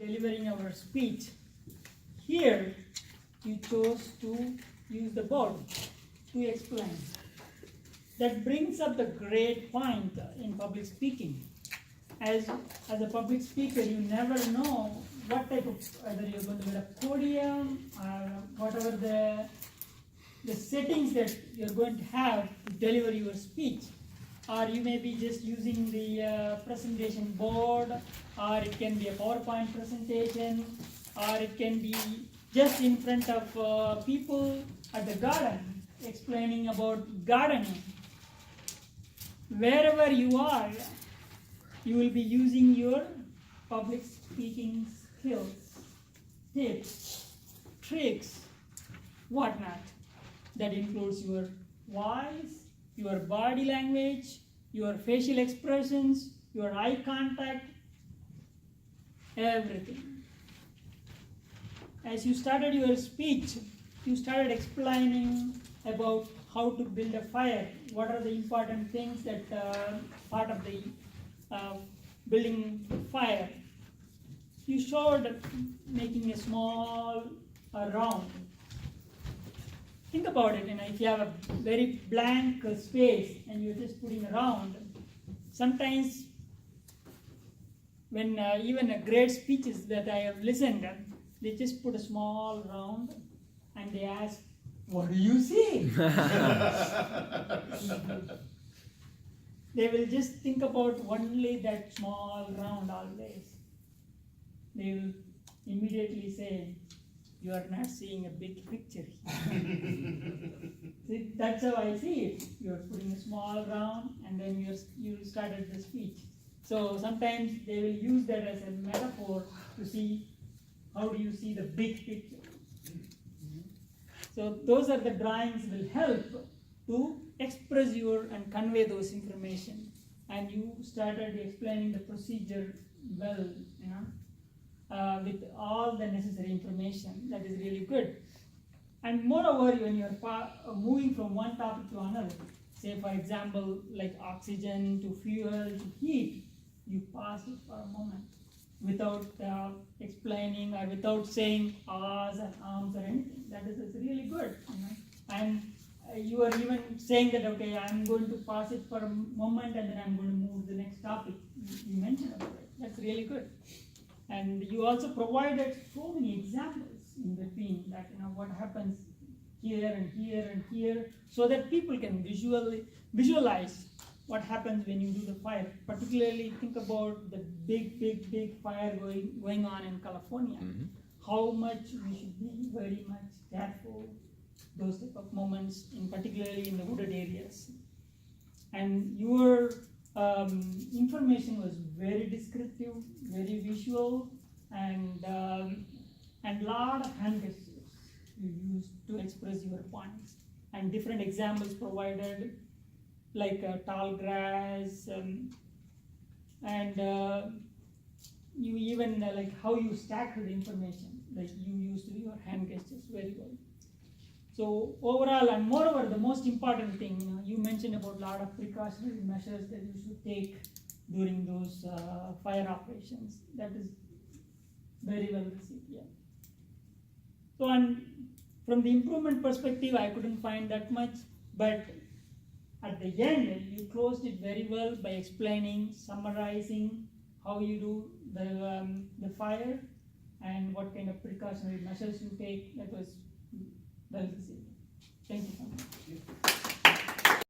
delivering our speech. Here, you chose to use the board to explain. That brings up the great point in public speaking. As a public speaker, you never know what type of, whether you're going to get a podium or whatever the settings that you're going to have to deliver your speech. Or you may be just using the presentation board, or it can be a PowerPoint presentation, or it can be just in front of people at the garden explaining about gardening. Wherever you are, you will be using your public speaking skills, tips, tricks, whatnot. That includes your voice, your body language, your facial expressions, your eye contact, everything. As you started your speech, you started explaining about how to build a fire. What are the important things that part of the building fire? You showed making a small round. Think about it, if you have a very blank space and you're just putting a round, sometimes when even great speeches that I have listened, they just put a small round and they ask, what do you see? They will just think about only that small round always. They will immediately say, you are not seeing a big picture here. See, that's how I see it. You're putting a small round and then you started the speech. So sometimes they will use that as a metaphor to see how do you see the big picture. So those are the drawings will help to express and convey those information. And you started explaining the procedure well, with all the necessary information. That is really good. And moreover, when you're moving from one topic to another, say for example, like oxygen to fuel to heat, you pause it for a moment without explaining or without saying ahs and ums or anything. That is really good. And you are even saying that, okay, I'm going to pause it for a moment and then I'm going to move to the next topic. You mentioned about it. That's really good. And you also provided so many examples in between that what happens here and here and here, so that people can visualize what happens when you do the fire. Particularly think about the big fire going on in California. Mm-hmm. How much we should be very much careful those type of moments, particularly in the wooded areas. And your information was very descriptive, very visual, and lot of hand gestures you used to express your points, and different examples provided, like tall grass, and you even like how you stacked the information, like you used your hand gestures very well. So overall, and moreover, the most important thing, you mentioned about a lot of precautionary measures that you should take during those fire operations. That is very well received. Yeah. So, and from the improvement perspective, I couldn't find that much, but at the end, you closed it very well by explaining, summarizing how you do the fire and what kind of precautionary measures you take. That was well received.